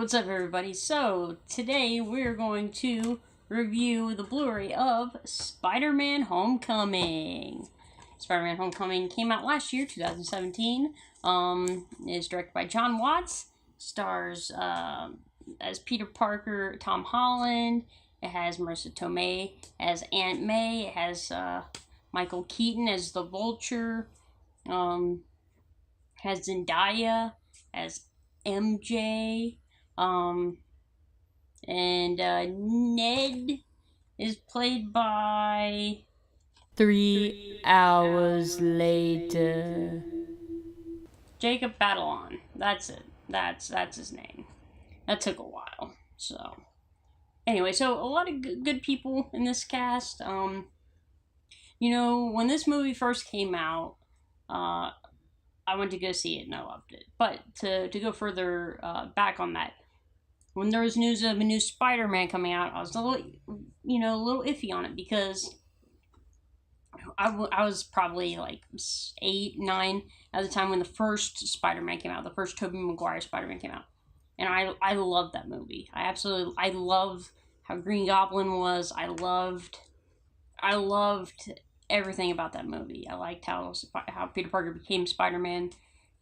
what's up everybody? So, today we're going to review the Blu-ray of Spider-Man Homecoming. Spider-Man Homecoming came out last year, 2017. Is directed by John Watts. Stars as Peter Parker, Tom Holland. It has Marissa Tomei as Aunt May. It has Michael Keaton as the Vulture. Has Zendaya as MJ. Ned is played by 3 hours later. Jacob Batalon. That's it. That's his name. That took a while. So, anyway, so a lot of good people in this cast. You know, when this movie first came out, I went to go see it and I loved it. But to go further back on that, when there was news of a new Spider-Man coming out, I was a little iffy on it because I was probably like 8, 9 at the time when the first Spider-Man came out, the first Tobey Maguire Spider-Man came out. And I loved that movie. I loved how Green Goblin was. I loved everything about that movie. I liked how Peter Parker became Spider-Man.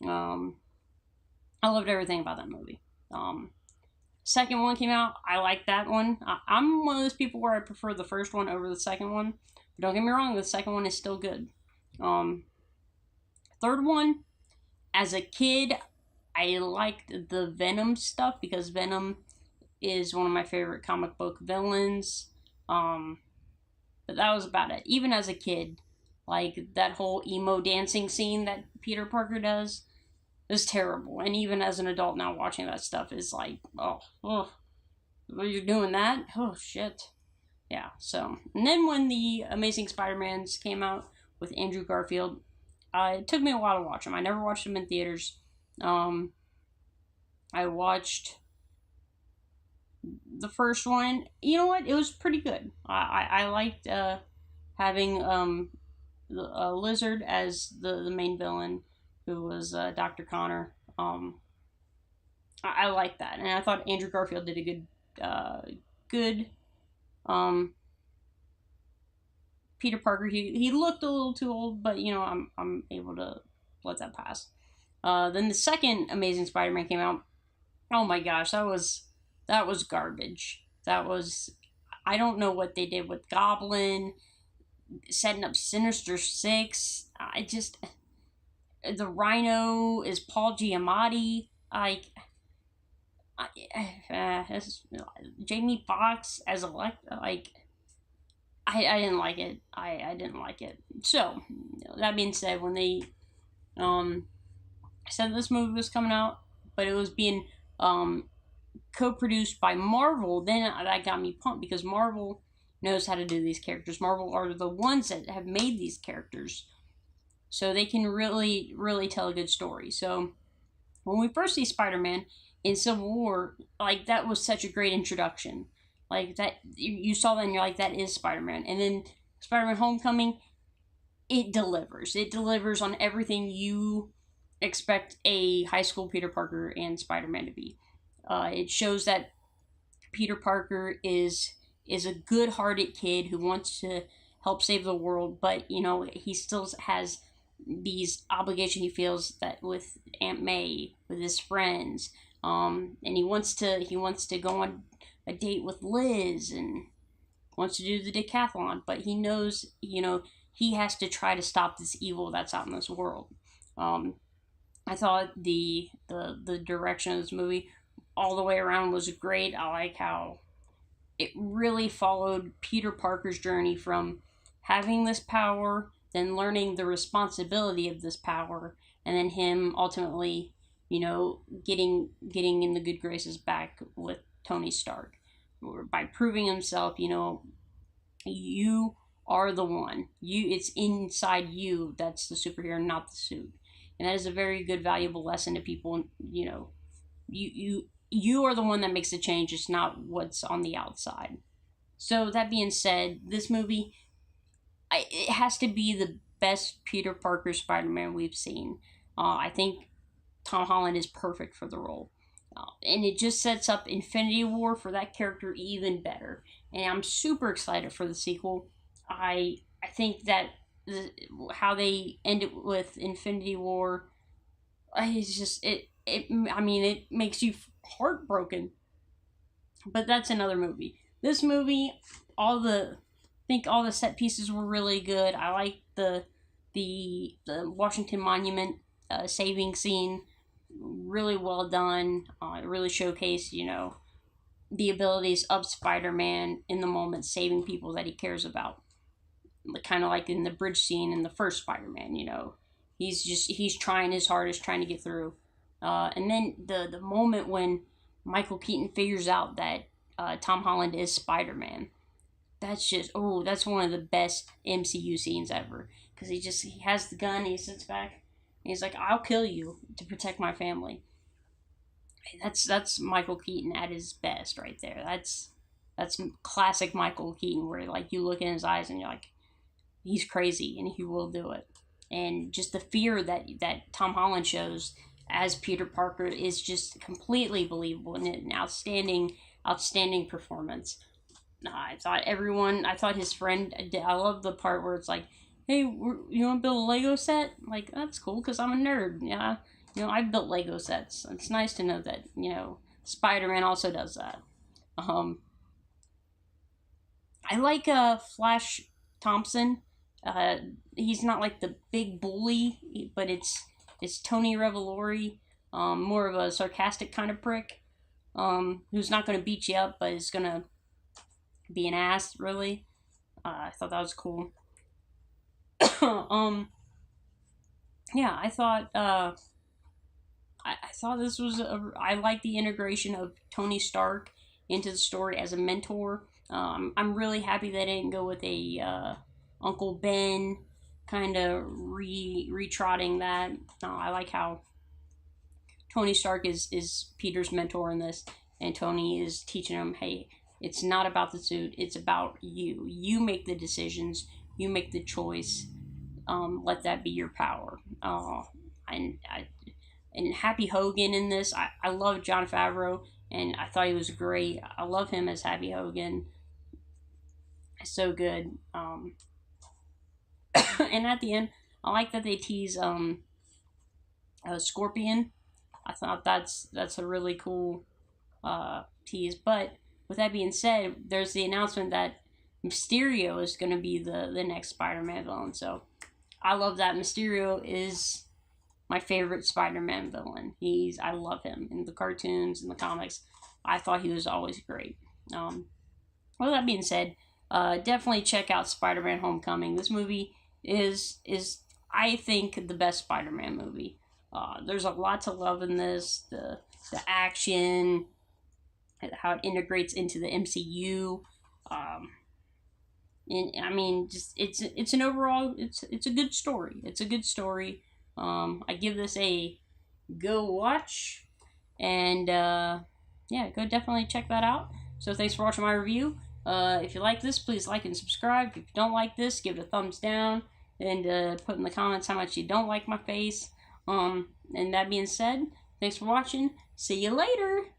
I loved everything about that movie. Second one came out. I liked that one. I'm one of those people where I prefer the first one over the second one. But don't get me wrong, the second one is still good. Third one, as a kid, I liked the Venom stuff because Venom is one of my favorite comic book villains. But that was about it. Even as a kid, like that whole emo dancing scene that Peter Parker does is terrible. And even as an adult now watching that stuff is like, oh, you're doing that? Oh, shit. Yeah, so. And then when the Amazing Spider-Mans came out with Andrew Garfield, it took me a while to watch them. I never watched them in theaters. I watched the first one. You know what? It was pretty good. I liked having a Lizard as the main villain, who was Dr. Connor. I liked that, and I thought Andrew Garfield did a good Peter Parker. He looked a little too old, but you know I'm able to let that pass. Then the second Amazing Spider-Man came out. Oh my gosh, that was garbage. I don't know what they did with Goblin, setting up Sinister Six. The Rhino is Paul Giamatti. Jamie Foxx as Electro. I didn't like it. I didn't like it. So, that being said, when they said this movie was coming out, but it was being co-produced by Marvel, then that got me pumped because Marvel knows how to do these characters. Marvel are the ones that have made these characters, so they can really, really tell a good story. So when we first see Spider-Man in Civil War, like, that was such a great introduction. Like, that, you saw that and you're like, that is Spider-Man. And then Spider-Man Homecoming, it delivers. It delivers on everything you expect a high school Peter Parker and Spider-Man to be. It shows that Peter Parker is a good-hearted kid who wants to help save the world, but you know he still has these obligations he feels that with Aunt May, with his friends, and he wants to go on a date with Liz and wants to do the decathlon, but he knows he has to try to stop this evil that's out in this world. I thought the direction of this movie all the way around was great. I like how it really followed Peter Parker's journey from having this power, then learning the responsibility of this power, and then him ultimately, getting in the good graces back with Tony Stark. By proving himself, you are the one. It's inside you that's the superhero, not the suit. And that is a very good, valuable lesson to people. You are the one that makes the change. It's not what's on the outside. So that being said, this movie, it has to be the best Peter Parker Spider-Man we've seen. I think Tom Holland is perfect for the role. And it just sets up Infinity War for that character even better. And I'm super excited for the sequel. I think that how they end it with Infinity War, it's just it. I mean, it makes you heartbroken. But that's another movie. This movie, I think all the set pieces were really good. I like the Washington Monument saving scene, really well done. It really showcased, the abilities of Spider-Man in the moment, saving people that he cares about. Kind of like in the bridge scene in the first Spider-Man, he's trying his hardest, trying to get through. And then the moment when Michael Keaton figures out that Tom Holland is Spider-Man, that's one of the best MCU scenes ever, because he has the gun, he sits back, and he's like, "I'll kill you to protect my family." That's Michael Keaton at his best right there. That's classic Michael Keaton, where like you look in his eyes and you're like, he's crazy and he will do it. And just the fear that Tom Holland shows as Peter Parker is just completely believable, and an outstanding performance. I thought his friend, I love the part where it's like, "Hey, you want to build a Lego set?" Like, that's cool because I'm a nerd. Yeah, I've built Lego sets. It's nice to know that, Spider-Man also does that. I like Flash Thompson. He's not like the big bully, but it's Tony Revolori, more of a sarcastic kind of prick, who's not going to beat you up, but is going to be an ass, really. I thought that was cool. Yeah, I thought I thought this was I like the integration of Tony Stark into the story as a mentor. I'm really happy they didn't go with a Uncle Ben kind of retrotting that. I like how Tony Stark is Peter's mentor in this, and Tony is teaching him, hey, it's not about the suit, it's about you. You make the decisions, you make the choice. Let that be your power. And Happy Hogan in this, I love Jon Favreau, and I thought he was great. I love him as Happy Hogan. So good. And at the end, I like that they tease Scorpion. I thought that's a really cool tease. But with that being said, there's the announcement that Mysterio is going to be the next Spider-Man villain. So I love that. Mysterio is my favorite Spider-Man villain. I love him in the cartoons and the comics. I thought he was always great. With that being said, definitely check out Spider-Man Homecoming. This movie is I think the best Spider-Man movie. There's a lot to love in this. The action, how it integrates into the MCU. And I mean, just it's an overall it's a good story. It's a good story. I give this a go watch, and yeah, go definitely check that out. So thanks for watching my review. If you like this, please like and subscribe. If you don't like this, give it a thumbs down, and put in the comments how much you don't like my face. And that being said, thanks for watching. See you later.